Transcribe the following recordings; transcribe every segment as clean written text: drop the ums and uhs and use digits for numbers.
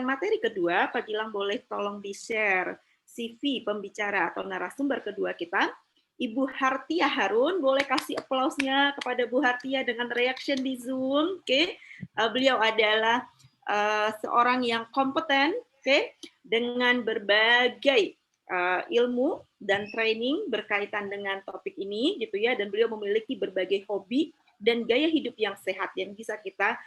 materi kedua, Pak Gilang boleh tolong di-share CV pembicara atau narasumber kedua kita. Ibu Hartia Harun, boleh kasih aplausnya kepada Bu Hartia dengan reaction di Zoom. Oke, beliau adalah seorang yang kompeten, oke, dengan berbagai ilmu dan training berkaitan dengan topik ini, gitu ya. Dan beliau memiliki berbagai hobi dan gaya hidup yang sehat yang bisa kita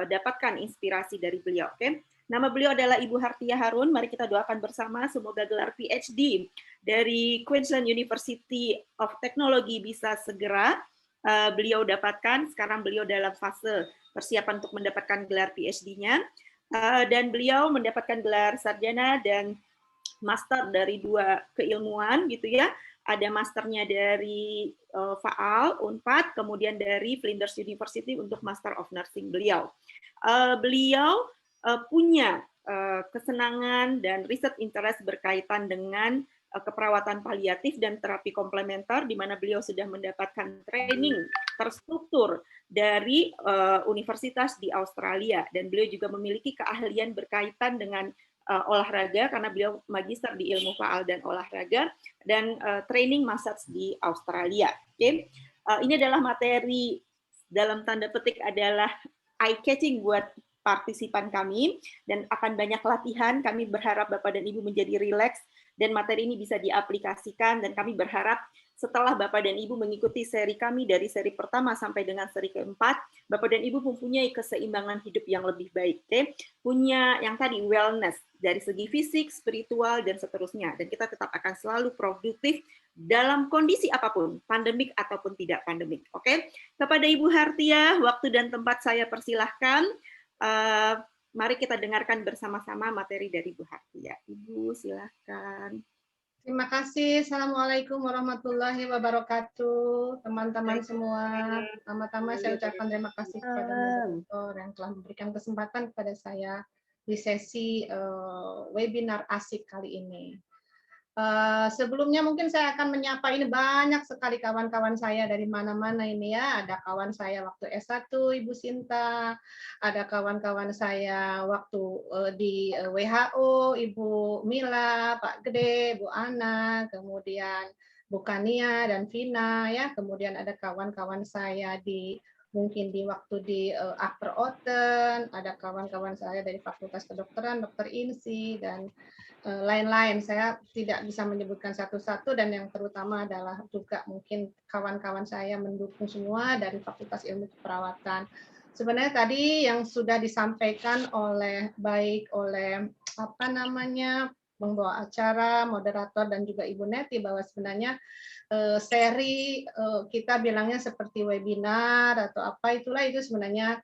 dapatkan inspirasi dari beliau. Oke, nama beliau adalah Ibu Hartia Harun. Mari kita doakan bersama semoga gelar PhD dari Queensland University of Technology bisa segera beliau dapatkan. Sekarang beliau dalam fase persiapan untuk mendapatkan gelar PhD-nya, dan beliau mendapatkan gelar sarjana dan master dari 2 keilmuan, gitu ya. Ada masternya dari FAAL, Unpad, kemudian dari Flinders University untuk Master of Nursing beliau. Beliau punya kesenangan dan riset interest berkaitan dengan keperawatan paliatif dan terapi komplementer, di mana beliau sudah mendapatkan training terstruktur dari universitas di Australia, dan beliau juga memiliki keahlian berkaitan dengan olahraga karena beliau magister di ilmu faal dan olahraga, dan training massage di Australia. Oke, ini adalah materi dalam tanda petik adalah eye catching buat partisipan kami, dan akan banyak latihan. Kami berharap Bapak dan Ibu menjadi rileks dan materi ini bisa diaplikasikan, dan kami berharap setelah Bapak dan Ibu mengikuti seri kami dari seri pertama sampai dengan seri keempat, Bapak dan Ibu mempunyai keseimbangan hidup yang lebih baik, okay? Punya yang tadi wellness dari segi fisik, spiritual, dan seterusnya, dan kita tetap akan selalu produktif dalam kondisi apapun, pandemik ataupun tidak pandemik. Oke, kepada Ibu Hartia, waktu dan tempat saya persilahkan. Mari kita dengarkan bersama-sama materi dari Bu Hartia. Ibu, silahkan. Terima kasih. Assalamualaikum warahmatullahi wabarakatuh, teman-teman semua. Pertama-tama saya ucapkan terima kasih kepada moderator yang telah memberikan kesempatan kepada saya di sesi webinar asik kali ini. Sebelumnya mungkin saya akan menyapa, ini banyak sekali kawan-kawan saya dari mana-mana ini ya. Ada kawan saya waktu S1, Ibu Sinta, ada kawan-kawan saya waktu di WHO, Ibu Mila, Pak Gede, Bu Ana, kemudian Bu Kania dan Vina ya. Kemudian ada kawan-kawan saya mungkin di waktu di Upper Otten, ada kawan-kawan saya dari Fakultas Kedokteran, Dr. Insi, dan lain-lain. Saya tidak bisa menyebutkan satu-satu, dan yang terutama adalah juga mungkin kawan-kawan saya mendukung semua dari Fakultas Ilmu Keperawatan. Sebenarnya tadi yang sudah disampaikan baik oleh pembawa acara, moderator, dan juga Ibu Neti, bahwa sebenarnya seri kita bilangnya seperti webinar atau apa itulah, itu sebenarnya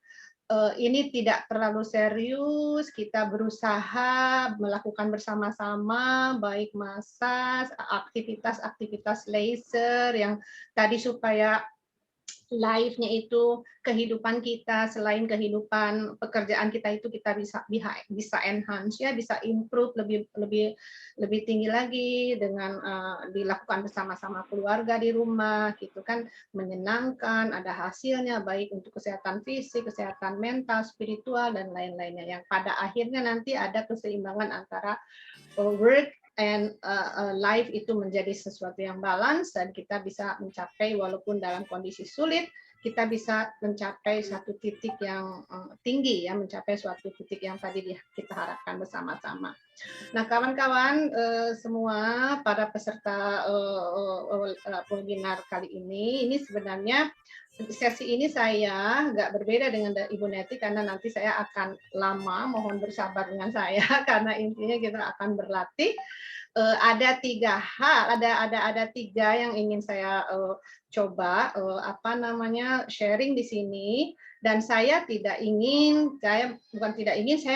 ini tidak terlalu serius, kita berusaha melakukan bersama-sama, baik massage, aktivitas-aktivitas laser yang tadi supaya live-nya itu kehidupan kita, selain kehidupan pekerjaan kita itu kita bisa enhance ya, bisa improve lebih tinggi lagi dengan dilakukan bersama-sama keluarga di rumah gitu kan, menyenangkan, ada hasilnya baik untuk kesehatan fisik, kesehatan mental, spiritual, dan lain-lainnya, yang pada akhirnya nanti ada keseimbangan antara work and life itu menjadi sesuatu yang balance, dan kita bisa mencapai walaupun dalam kondisi sulit, kita bisa mencapai satu titik yang tinggi ya, mencapai suatu titik yang tadi kita harapkan bersama-sama. Nah, kawan-kawan semua para peserta webinar kali ini sebenarnya sesi ini saya nggak berbeda dengan Ibu Neti, karena nanti saya akan lama, mohon bersabar dengan saya karena intinya kita akan berlatih. Ada 3 hal, ada 3 yang ingin saya coba sharing di sini, dan saya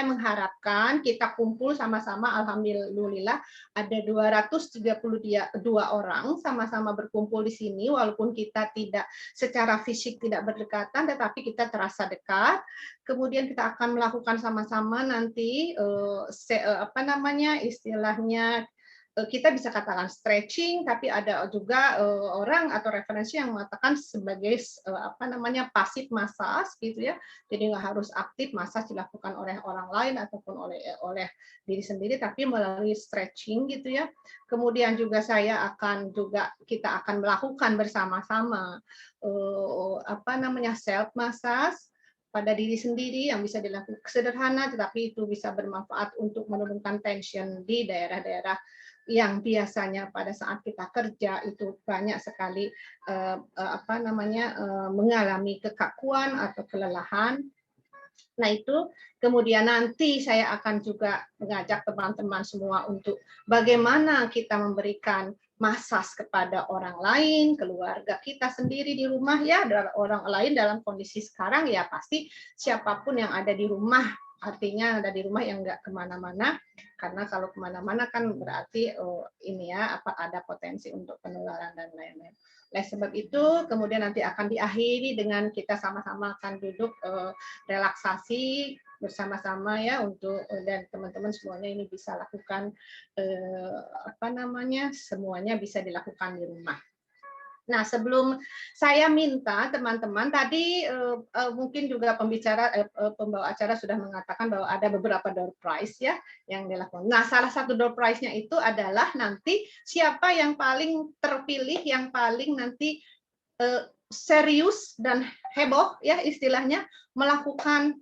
mengharapkan kita kumpul sama-sama. Alhamdulillah ada 232 orang sama-sama berkumpul di sini, walaupun kita tidak secara fisik tidak berdekatan, tetapi kita terasa dekat. Kemudian kita akan melakukan sama-sama nanti istilahnya kita bisa katakan stretching, tapi ada juga orang atau referensi yang mengatakan sebagai apa namanya pasif massage gitu ya. Jadi nggak harus aktif, massage dilakukan oleh orang lain ataupun oleh diri sendiri, tapi melalui stretching gitu ya. Kemudian juga kita akan melakukan bersama-sama apa namanya self massage pada diri sendiri yang bisa dilakukan sederhana, tetapi itu bisa bermanfaat untuk menurunkan tension di daerah-daerah yang biasanya pada saat kita kerja itu banyak sekali apa namanya mengalami kekakuan atau kelelahan. Nah, itu kemudian nanti saya akan juga mengajak teman-teman semua untuk bagaimana kita memberikan massage kepada orang lain, keluarga kita sendiri di rumah ya, orang lain dalam kondisi sekarang ya pasti siapapun yang ada di rumah, artinya ada di rumah yang nggak kemana-mana, karena kalau kemana-mana kan berarti ini ya apa ada potensi untuk penularan dan lain-lain. Oleh sebab itu, kemudian nanti akan diakhiri dengan kita sama-sama akan duduk relaksasi bersama-sama ya untuk dan teman-teman semuanya ini bisa lakukan apa namanya semuanya bisa dilakukan di rumah. Nah, sebelum saya minta teman-teman tadi mungkin juga pembawa acara sudah mengatakan bahwa ada beberapa door prize ya yang dilakukan. Nah, salah satu door prize-nya itu adalah nanti siapa yang paling terpilih, yang paling nanti serius dan heboh ya istilahnya melakukan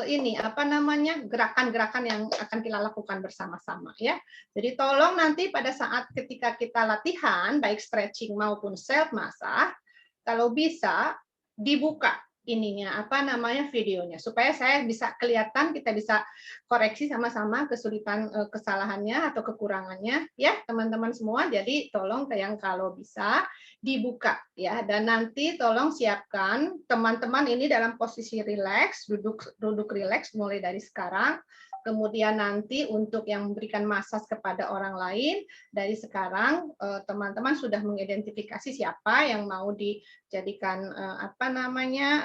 ini apa namanya gerakan-gerakan yang akan kita lakukan bersama-sama ya. Jadi tolong nanti pada saat ketika kita latihan baik stretching maupun self massage kalau bisa dibuka ininya apa namanya videonya supaya saya bisa kelihatan, kita bisa koreksi sama-sama kesulitan kesalahannya atau kekurangannya ya teman-teman semua. Jadi tolong yang kalau bisa dibuka ya, dan nanti tolong siapkan teman-teman ini dalam posisi rileks, duduk rileks mulai dari sekarang. Kemudian nanti untuk yang memberikan massage kepada orang lain dari sekarang teman-teman sudah mengidentifikasi siapa yang mau dijadikan apa namanya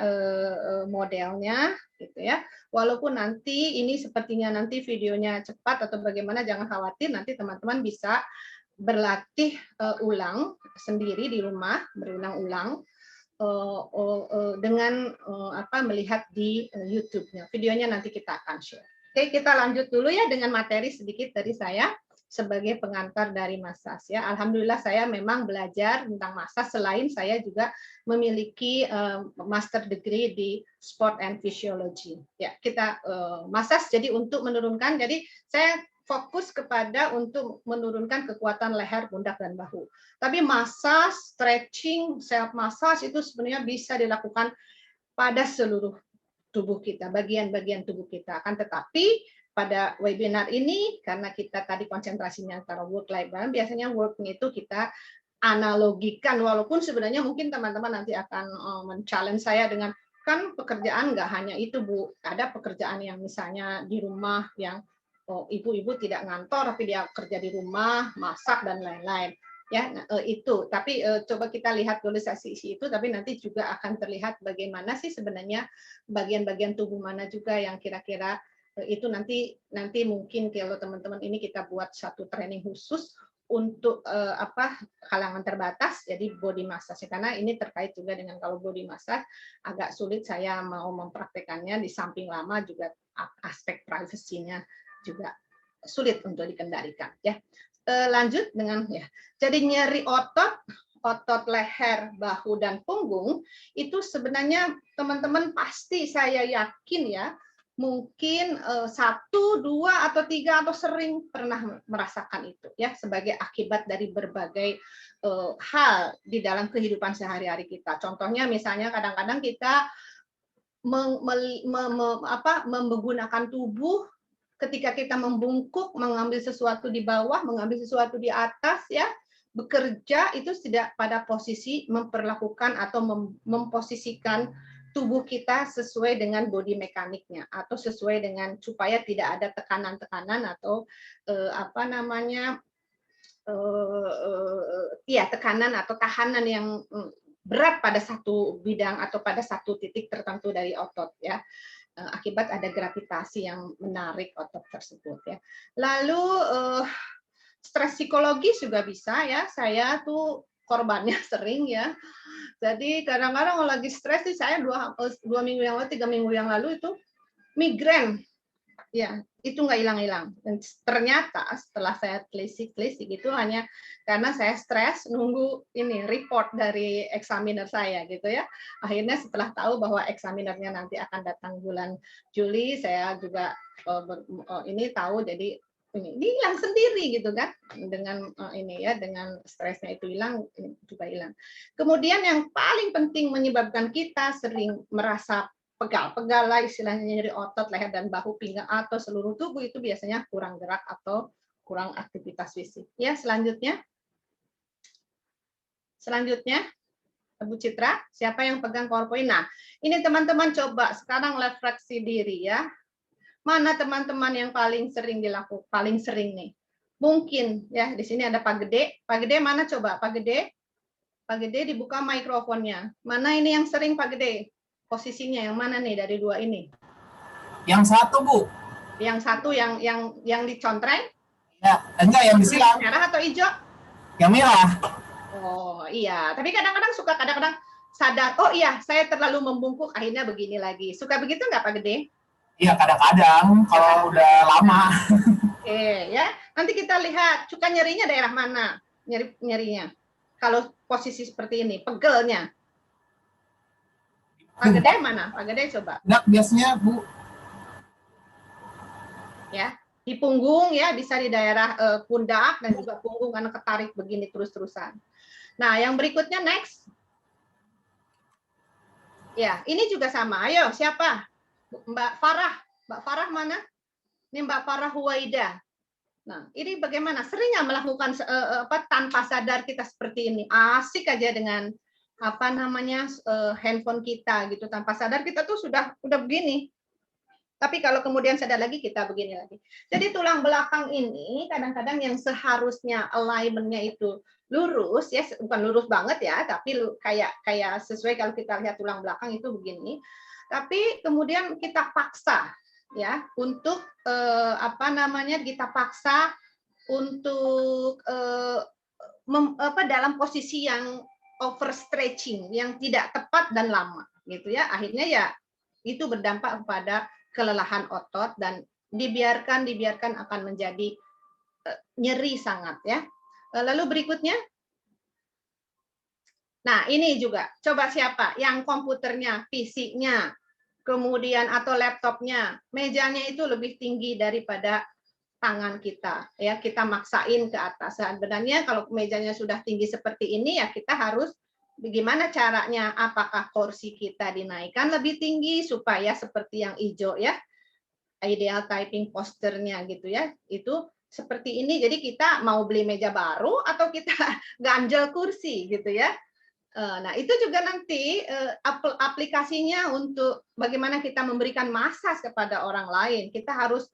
modelnya gitu ya. Walaupun nanti ini sepertinya nanti videonya cepat atau bagaimana jangan khawatir, nanti teman-teman bisa berlatih ulang sendiri di rumah, berulang-ulang dengan apa melihat di YouTube-nya. Videonya nanti kita akan share. Oke, kita lanjut dulu ya dengan materi sedikit dari saya sebagai pengantar dari massage ya. Alhamdulillah saya memang belajar tentang massage selain saya juga memiliki master degree di sport and physiology. Ya, kita massage jadi untuk menurunkan, jadi saya fokus kepada untuk menurunkan kekuatan leher, pundak, dan bahu. Tapi massage, stretching, self massage itu sebenarnya bisa dilakukan pada seluruh tubuh kita, bagian-bagian tubuh kita. Akan tetapi pada webinar ini, karena kita tadi konsentrasinya antara work life balance, biasanya work-nya itu kita analogikan, walaupun sebenarnya mungkin teman-teman nanti akan men-challenge saya dengan, kan pekerjaan nggak hanya itu Bu, ada pekerjaan yang misalnya di rumah yang ibu-ibu tidak ngantor tapi dia kerja di rumah, masak dan lain-lain. Ya, itu. Tapi coba kita lihat dulu sisi itu, tapi nanti juga akan terlihat bagaimana sih sebenarnya bagian-bagian tubuh mana juga yang kira-kira itu nanti mungkin kalau teman-teman ini kita buat satu training khusus untuk apa kalangan terbatas, jadi body massage, karena ini terkait juga dengan kalau body massage agak sulit saya mau mempraktekannya, di samping lama juga aspek privasinya juga sulit untuk dikendalikan ya. Lanjut dengan ya. Jadi nyeri otot leher, bahu dan punggung itu sebenarnya teman-teman pasti saya yakin ya mungkin 1, 2 atau 3 atau sering pernah merasakan itu ya sebagai akibat dari berbagai hal di dalam kehidupan sehari-hari kita. Contohnya misalnya kadang-kadang kita menggunakan tubuh ketika kita membungkuk, mengambil sesuatu di bawah, mengambil sesuatu di atas, ya, bekerja itu tidak pada posisi memperlakukan atau memposisikan tubuh kita sesuai dengan body mekaniknya atau sesuai dengan supaya tidak ada tekanan-tekanan atau apa namanya tekanan atau tahanan yang berat pada satu bidang atau pada satu titik tertentu dari otot ya. Akibat ada gravitasi yang menarik otot tersebut ya. Lalu stres psikologis juga bisa ya. Saya tuh korbannya sering ya. Jadi kadang-kadang kalau lagi stres sih saya 2 minggu yang lalu, 3 minggu yang lalu itu migrain. Ya, itu nggak hilang-hilang. Dan ternyata setelah saya telisik-telisik itu hanya karena saya stres nunggu ini report dari examiner saya gitu ya. Akhirnya setelah tahu bahwa examinernya nanti akan datang bulan Juli, saya juga ini tahu, jadi ini hilang sendiri gitu kan, dengan ini ya, dengan stresnya itu hilang, ini juga hilang. Kemudian yang paling penting menyebabkan kita sering merasa pegal-pegal lah istilahnya, nyeri otot leher dan bahu, pinggang atau seluruh tubuh, itu biasanya kurang gerak atau kurang aktivitas fisik. Ya, selanjutnya Bu Citra, siapa yang pegang PowerPoint? Nah, ini teman-teman coba sekarang refleksi diri ya. Mana teman-teman yang paling sering dilakukan, paling sering nih? Mungkin ya, di sini ada Pak Gede. Pak Gede mana coba? Pak Gede? Pak Gede dibuka mikrofonnya. Mana ini yang sering Pak Gede? Posisinya yang mana nih dari dua ini? Yang satu, Bu. Yang satu yang dicontreng? Ya, enggak yang disilang. Merah atau hijau? Yang merah. Oh iya, tapi kadang-kadang suka sadar, oh iya saya terlalu membungkuk, akhirnya begini lagi. Suka begitu nggak Pak Gede? Iya, kadang-kadang kalau udah lama. Oke, ya. Nanti kita lihat suka nyerinya daerah mana? Nyerinya. Kalau posisi seperti ini, pegelnya. Pak Gede mana? Pak Gede coba. Enggak, biasanya, Bu. Ya, di punggung ya, bisa di daerah pundak dan juga punggung karena ketarik begini terus-terusan. Nah, yang berikutnya next. Ya, ini juga sama. Ayo, siapa? Mbak Farah. Mbak Farah mana? Ini Mbak Farah Huwaida. Nah, ini bagaimana? Sering nggak melakukan tanpa sadar kita seperti ini? Asik aja dengan handphone kita gitu, tanpa sadar kita tuh sudah begini. Tapi kalau kemudian sadar lagi kita begini lagi. Jadi tulang belakang ini kadang-kadang yang seharusnya alignment-nya itu lurus ya, bukan lurus banget ya, tapi kayak sesuai kalau kita lihat tulang belakang itu begini. Tapi kemudian kita paksa ya untuk kita paksa untuk dalam posisi yang overstretching, yang tidak tepat dan lama gitu ya. Akhirnya ya itu berdampak kepada kelelahan otot dan dibiarkan akan menjadi nyeri sangat ya. Lalu berikutnya, nah ini juga coba siapa yang komputernya, PC-nya, kemudian atau laptopnya, mejanya itu lebih tinggi daripada tangan kita ya, kita maksain ke atas. Sebenarnya kalau mejanya sudah tinggi seperti ini ya kita harus bagaimana caranya, apakah kursi kita dinaikkan lebih tinggi supaya seperti yang hijau ya, ideal typing posturnya gitu ya, itu seperti ini. Jadi kita mau beli meja baru atau kita ganjel kursi gitu ya. Nah itu juga nanti aplikasinya untuk bagaimana kita memberikan masas kepada orang lain. Kita harus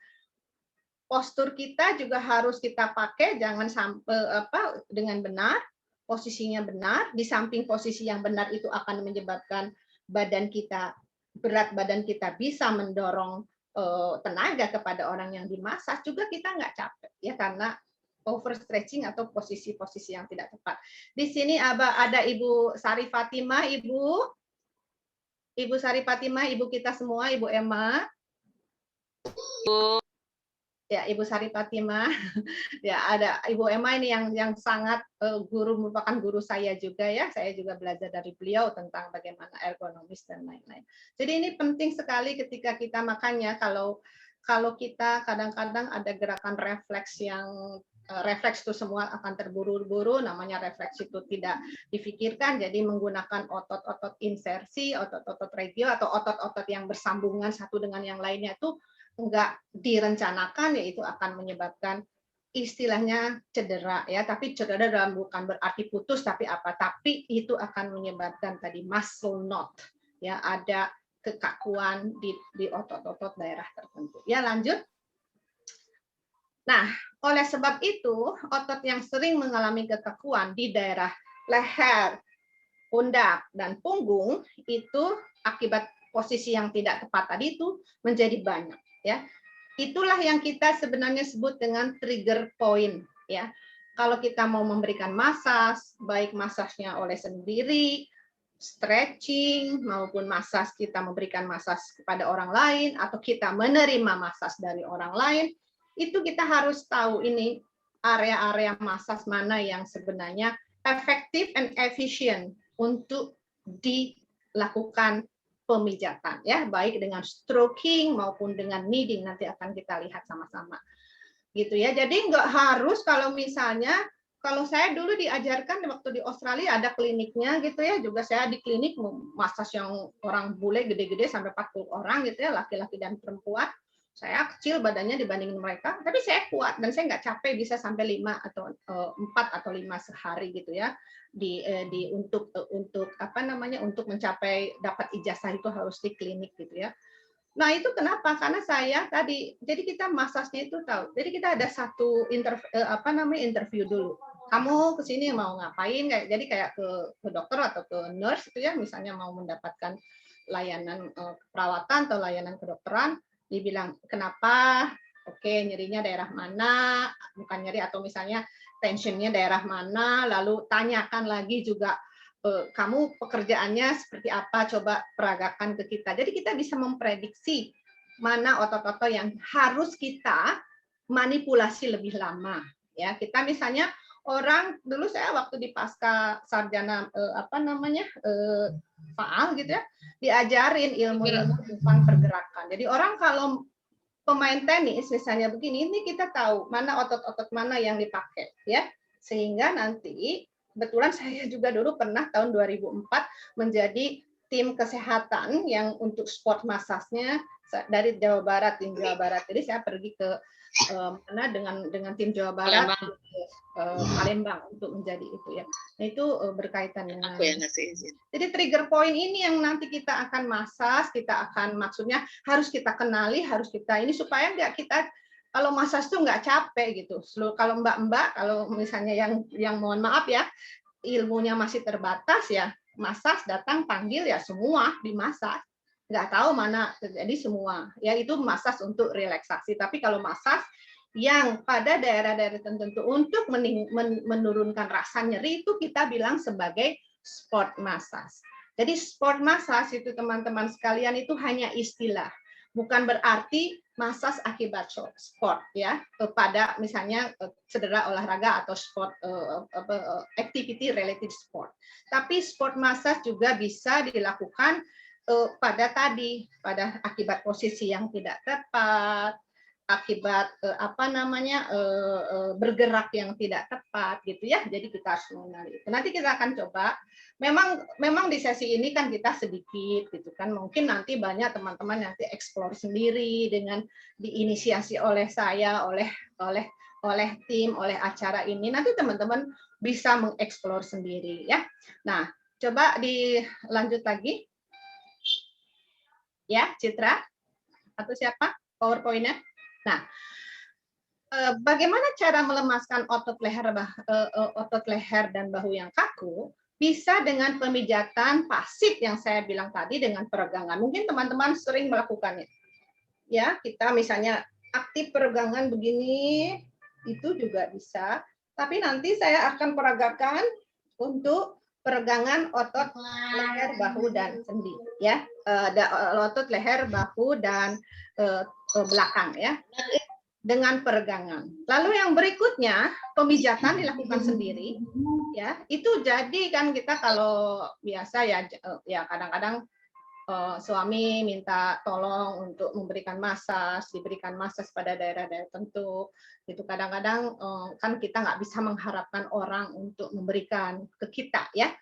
postur kita juga harus kita pakai, jangan sampai dengan benar, posisinya benar. Di samping posisi yang benar itu akan menyebabkan berat badan kita bisa mendorong tenaga kepada orang yang dimasas, juga kita nggak capek ya karena overstretching atau posisi-posisi yang tidak tepat. Di sini ada Ibu Sari Fatimah, Ibu Sari Fatimah, ibu kita semua, Ibu Emma. Ya, Ibu Sari Fatimah. Ya, ada Ibu Emma ini yang sangat merupakan guru saya juga ya. Saya juga belajar dari beliau tentang bagaimana ergonomis dan lain-lain. Jadi ini penting sekali ketika kita, makanya kalau kita kadang-kadang ada gerakan refleks yang refleks itu semua akan terburu-buru, namanya refleks itu tidak difikirkan, jadi menggunakan otot-otot insersi, otot-otot regio atau otot-otot yang bersambungan satu dengan yang lainnya itu enggak direncanakan, yaitu akan menyebabkan istilahnya cedera ya, tapi cedera dalam bukan berarti putus tapi itu akan menyebabkan tadi muscle knot ya, ada kekakuan di otot-otot daerah tertentu. Ya, lanjut. Nah, oleh sebab itu otot yang sering mengalami kekakuan di daerah leher, pundak dan punggung itu akibat posisi yang tidak tepat tadi itu menjadi banyak. Ya, itulah yang kita sebenarnya sebut dengan trigger point ya. Kalau kita mau memberikan masas, baik masasnya oleh sendiri, stretching maupun masas kita memberikan masas kepada orang lain atau kita menerima masas dari orang lain, itu kita harus tahu ini area-area masas mana yang sebenarnya efektif and efisien untuk dilakukan pemijatan ya, baik dengan stroking maupun dengan kneading, nanti akan kita lihat sama-sama gitu ya. Jadi nggak harus kalau misalnya, kalau saya dulu diajarkan waktu di Australia ada kliniknya gitu ya, juga saya di klinik masas yang orang bule gede-gede sampai 40 orang gitu ya, laki-laki dan perempuan. Saya kecil badannya dibandingin mereka, tapi saya kuat dan saya nggak capek, bisa sampai 5 atau 4 atau 5 sehari gitu ya. Untuk apa namanya, untuk mencapai dapat ijazah itu harus di klinik gitu ya. Nah, itu kenapa? Karena saya tadi, jadi kita masasnya itu tahu. Jadi kita ada satu interview dulu. Kamu ke sini mau ngapain? Jadi kayak ke dokter atau ke nurse itu ya, misalnya mau mendapatkan layanan perawatan atau layanan kedokteran, dibilang kenapa? Oke, nyerinya daerah mana? Bukan nyeri, atau misalnya tensionnya daerah mana? Lalu tanyakan lagi juga, kamu pekerjaannya seperti apa, coba peragakan ke kita. Jadi kita bisa memprediksi mana otot-otot yang harus kita manipulasi lebih lama. Ya, kita misalnya orang dulu, saya waktu di pasca sarjana faal gitu ya, diajarin ilmu-ilmu tentang pergerakan. Jadi orang kalau pemain tenis misalnya begini, ini kita tahu mana otot-otot mana yang dipakai ya, sehingga nanti kebetulan saya juga dulu pernah tahun 2004 menjadi tim kesehatan yang untuk sport masasnya dari Jawa Barat, tim Jawa Barat. Jadi saya pergi ke mana dengan tim Jawa Barat Palembang untuk menjadi itu ya. Nah, itu berkaitan dengan aku yang ngasih izin. Jadi trigger point ini yang nanti kita akan masas, kita akan maksudnya harus kita kenali, harus kita ini supaya nggak kita kalau masas tuh nggak capek gitu. Kalau mbak-mbak, kalau misalnya yang mohon maaf ya, ilmunya masih terbatas ya, masas datang panggil ya semua dimasas. Nggak tahu mana terjadi semua. Ya itu masas untuk relaksasi. Tapi kalau masas yang pada daerah-daerah tertentu untuk menurunkan rasa nyeri itu kita bilang sebagai sport massage. Jadi sport massage itu teman-teman sekalian itu hanya istilah. Bukan berarti massage akibat sport ya, pada misalnya cedera olahraga atau sport activity related sport. Tapi sport massage juga bisa dilakukan pada akibat posisi yang tidak tepat, akibat bergerak yang tidak tepat gitu ya. Jadi kita harus mengenali itu. Nanti kita akan coba. Memang di sesi ini kan kita sedikit gitu kan. Mungkin nanti banyak teman-teman nanti eksplor sendiri dengan diinisiasi oleh saya, oleh tim, oleh acara ini. Nanti teman-teman bisa mengeksplor sendiri ya. Nah, coba dilanjut lagi. Ya, Citra atau siapa? PowerPoint-nya. Nah, bagaimana cara melemaskan otot leher dan bahu yang kaku? Bisa dengan pemijatan pasif yang saya bilang tadi dengan peregangan. Mungkin teman-teman sering melakukannya. Ya, kita misalnya aktif peregangan begini, itu juga bisa. Tapi nanti saya akan peragakan untuk peregangan otot leher, bahu, dan sendi. Ya, otot leher, bahu, dan belakang ya. Dengan peregangan. Lalu yang berikutnya pemijatan dilakukan sendiri, ya. Itu jadi kan kita kalau biasa ya kadang-kadang suami minta tolong untuk memberikan masas, diberikan masas pada daerah-daerah tertentu. Itu kadang-kadang kan kita nggak bisa mengharapkan orang untuk memberikan ke kita, ya.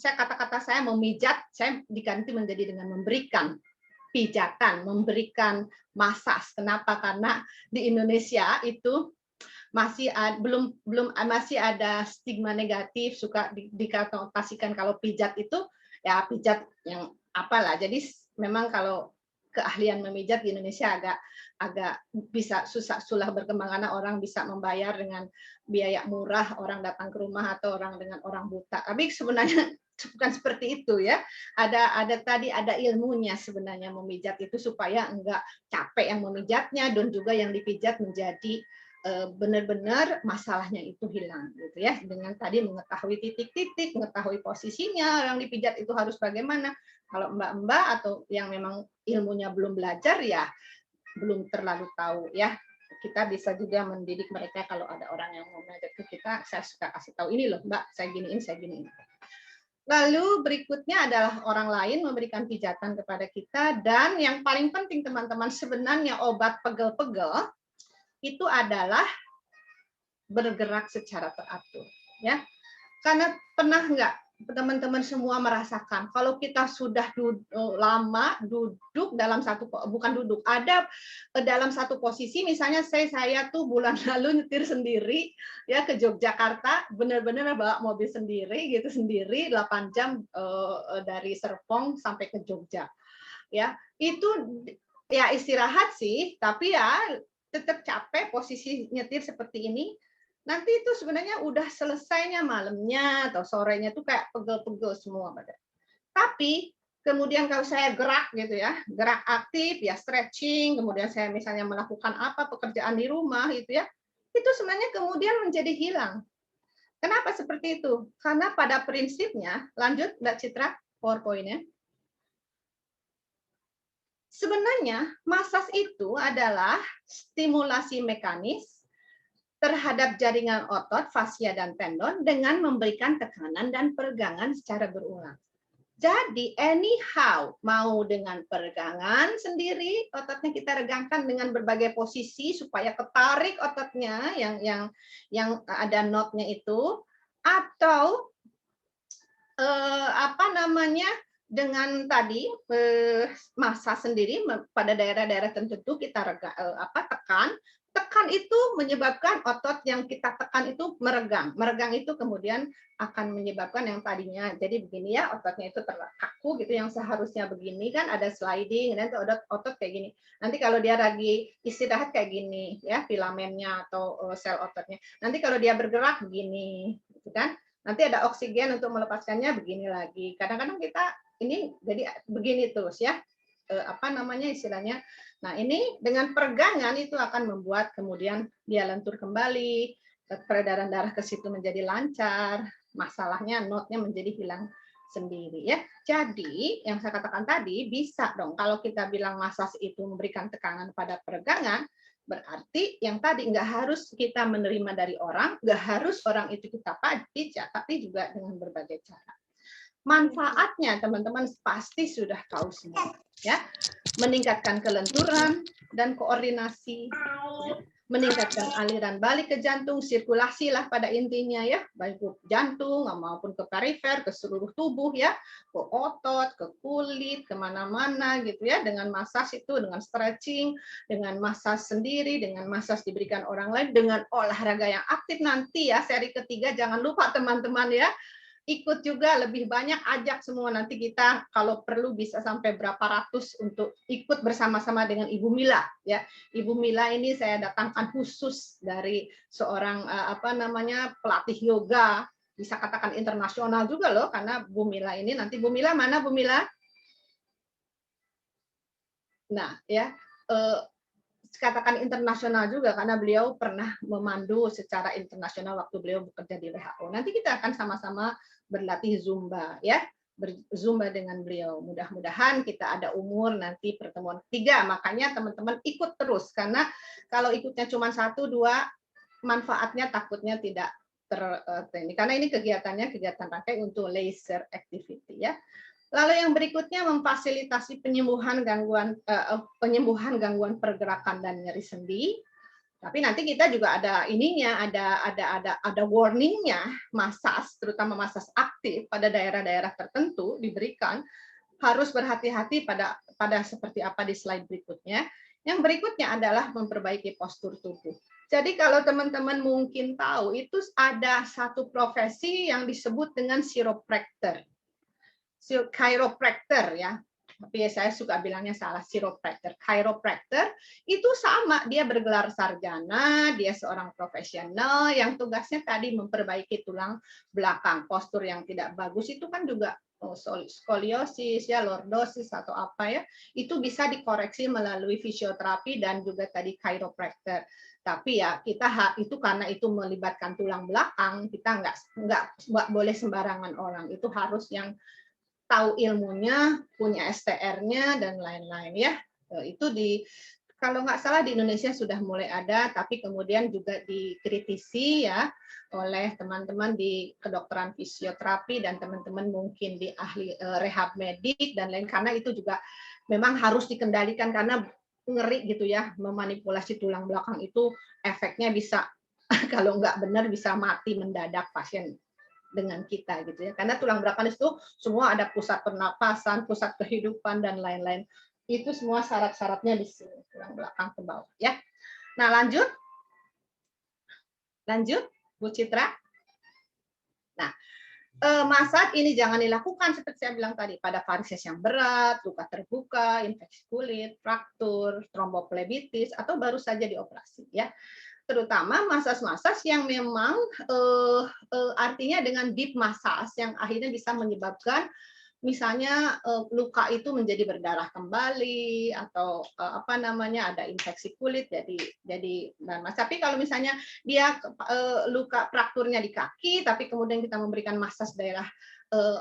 Kata-kata saya memijat, saya diganti menjadi dengan memberikan pijatan, memberikan masas. Kenapa? Karena di Indonesia itu masih ada stigma negatif, suka dikatakan kalau pijat itu ya pijat yang apalah. Jadi memang kalau keahlian memijat di Indonesia agak bisa sulah berkembang karena orang bisa membayar dengan biaya murah, orang datang ke rumah atau orang dengan orang buta. Tapi sebenarnya bukan seperti itu ya. Ada ilmunya sebenarnya memijat itu supaya enggak capek yang memijatnya dan juga yang dipijat menjadi benar-benar masalahnya itu hilang gitu ya, dengan tadi mengetahui titik-titik, mengetahui posisinya yang dipijat itu harus bagaimana. Kalau mbak-mbak atau yang memang ilmunya belum belajar ya belum terlalu tahu ya, kita bisa juga mendidik mereka. Kalau ada orang yang mau belajar ke kita, saya suka kasih tahu, ini loh mbak, saya giniin, saya giniin. Lalu berikutnya adalah orang lain memberikan pijatan kepada kita, dan yang paling penting teman-teman, sebenarnya obat pegel-pegel itu adalah bergerak secara teratur, ya. Karena pernah nggak teman-teman semua merasakan kalau kita sudah lama duduk dalam satu, bukan duduk, ada dalam satu posisi, misalnya saya tuh bulan lalu nyetir sendiri ya ke Yogyakarta, benar-benar bawa mobil sendiri gitu, sendiri 8 jam dari Serpong sampai ke Jogja, ya itu ya istirahat sih, tapi ya tetap capek posisi nyetir seperti ini. Nanti itu sebenarnya udah selesainya malamnya atau sorenya tuh kayak pegel-pegel semua badan. Tapi kemudian kalau saya gerak gitu ya, gerak aktif ya, stretching, kemudian saya misalnya melakukan apa pekerjaan di rumah gitu ya, itu sebenarnya kemudian menjadi hilang. Kenapa seperti itu? Karena pada prinsipnya, lanjut Mbak Citra, PowerPoint-nya. Sebenarnya masas itu adalah stimulasi mekanis terhadap jaringan otot, fascia, dan tendon dengan memberikan tekanan dan peregangan secara berulang. Jadi anyhow, mau dengan peregangan sendiri, ototnya kita regangkan dengan berbagai posisi supaya ketarik ototnya yang ada knotnya itu, atau dengan tadi massa sendiri pada daerah-daerah tertentu kita tekan itu menyebabkan otot yang kita tekan itu meregang itu kemudian akan menyebabkan yang tadinya jadi begini ya, ototnya itu terkaku gitu, yang seharusnya begini kan ada sliding, dan otot kayak gini, nanti kalau dia lagi istirahat kayak gini ya filamennya atau sel ototnya, nanti kalau dia bergerak begini gitu kan, nanti ada oksigen untuk melepaskannya begini lagi. Kadang-kadang kita ini jadi begini terus ya, istilahnya. Nah ini dengan peregangan itu akan membuat kemudian dia lentur kembali, peredaran darah ke situ menjadi lancar, masalahnya knotnya menjadi hilang sendiri ya. Jadi yang saya katakan tadi bisa dong kalau kita bilang masas itu memberikan tekanan pada peregangan, berarti yang tadi nggak harus kita menerima dari orang, nggak harus orang itu kita pijat, tapi juga dengan berbagai cara. Manfaatnya teman-teman pasti sudah tahu semua ya, meningkatkan kelenturan dan koordinasi, meningkatkan aliran balik ke jantung, sirkulasi lah pada intinya ya, baik ke jantung maupun ke perifer, ke seluruh tubuh ya, ke otot, ke kulit, kemana-mana gitu ya, dengan massage itu, dengan stretching, dengan massage sendiri, dengan massage diberikan orang lain, dengan olahraga yang aktif nanti ya, seri ketiga jangan lupa teman-teman ya, ikut juga lebih banyak, ajak semua, nanti kita kalau perlu bisa sampai berapa ratus untuk ikut bersama-sama dengan Ibu Mila ya. Ibu Mila ini saya datangkan khusus dari seorang pelatih yoga, bisa katakan internasional juga loh, karena Bu Mila ini nanti, Bu Mila mana Bu Mila? Nah ya, katakan internasional juga karena beliau pernah memandu secara internasional waktu beliau bekerja di WHO. Nanti kita akan sama-sama berlatih Zumba ya, berzumba dengan beliau. Mudah-mudahan kita ada umur nanti pertemuan ketiga, makanya teman-teman ikut terus, karena kalau ikutnya cuma 1-2 manfaatnya takutnya tidak karena ini kegiatan rangkai untuk leisure activity ya. Lalu yang berikutnya memfasilitasi penyembuhan gangguan pergerakan dan nyeri sendi. Tapi nanti kita juga ada ininya, ada warningnya, massage, terutama massage aktif pada daerah-daerah tertentu diberikan, harus berhati-hati pada seperti apa di slide berikutnya. Yang berikutnya adalah memperbaiki postur tubuh. Jadi kalau teman-teman mungkin tahu, itu ada satu profesi yang disebut dengan chiropractor ya, tapi saya suka bilangnya salah, chiropractor itu sama, dia bergelar sarjana, dia seorang profesional yang tugasnya tadi memperbaiki tulang belakang, postur yang tidak bagus itu kan juga skoliosis ya, lordosis atau apa ya, itu bisa dikoreksi melalui fisioterapi dan juga tadi chiropractor. Tapi ya kita itu karena itu melibatkan tulang belakang, kita nggak boleh sembarangan orang. Itu harus yang tahu ilmunya, punya STR-nya dan lain-lain ya. Itu kalau nggak salah di Indonesia sudah mulai ada, tapi kemudian juga dikritisi ya oleh teman-teman di kedokteran fisioterapi dan teman-teman mungkin di ahli rehab medik dan lain, karena itu juga memang harus dikendalikan karena ngeri gitu ya, memanipulasi tulang belakang itu efeknya bisa kalau nggak benar bisa mati mendadak pasien dengan kita gitu ya, karena tulang belakang itu semua ada pusat pernapasan, pusat kehidupan dan lain-lain. Itu semua syarat-syaratnya di sini, tulang belakang ke bawah ya. Nah, lanjut Bu Citra. Nah, massage ini jangan dilakukan seperti saya bilang tadi pada varises yang berat, luka terbuka, infeksi kulit, fraktur, tromboflebitis atau baru saja dioperasi ya. Terutama massage yang memang artinya dengan deep massage yang akhirnya bisa menyebabkan misalnya luka itu menjadi berdarah kembali atau apa namanya ada infeksi kulit jadi mas. Tapi kalau misalnya dia luka frakturnya di kaki tapi kemudian kita memberikan massage daerah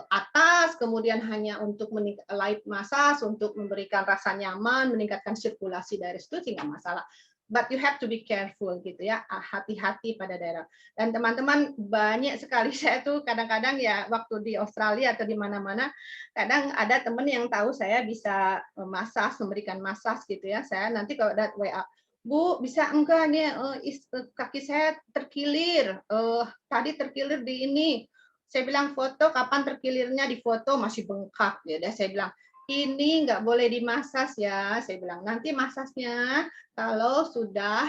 atas kemudian hanya untuk light massage untuk memberikan rasa nyaman, meningkatkan sirkulasi darah itu sih nggak masalah. But you have to be careful gitu ya, hati-hati pada daerah. Dan teman-teman banyak sekali saya tuh kadang-kadang ya waktu di Australia atau di mana-mana, kadang ada teman yang tahu saya bisa memberikan massage gitu ya. Saya nanti kalau ada WA, Bu bisa enggak nih kaki saya terkilir, tadi terkilir di ini. Saya bilang foto, kapan terkilirnya di foto masih bengkak ya. Saya bilang ini nggak boleh dimasas ya. Saya bilang nanti masasnya kalau sudah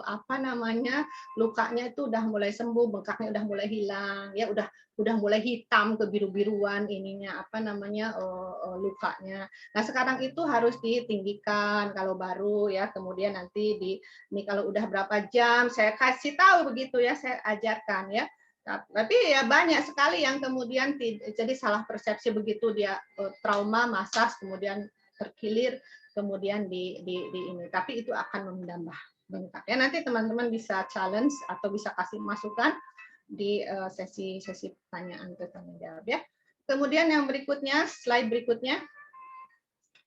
apa namanya lukanya itu udah mulai sembuh, bengkaknya udah mulai hilang, ya udah mulai hitam kebiru-biruan ininya apa namanya lukanya. Nah sekarang itu harus ditinggikan kalau baru ya, kemudian nanti ini kalau udah berapa jam saya kasih tahu begitu ya, saya ajarkan ya. Tapi ya banyak sekali yang kemudian jadi salah persepsi begitu dia trauma massage kemudian terkilir kemudian di ini, tapi itu akan menambah bengkak ya. Nanti teman-teman bisa challenge atau bisa kasih masukan di sesi pertanyaan ke tanya jawab ya. Kemudian yang berikutnya, slide berikutnya.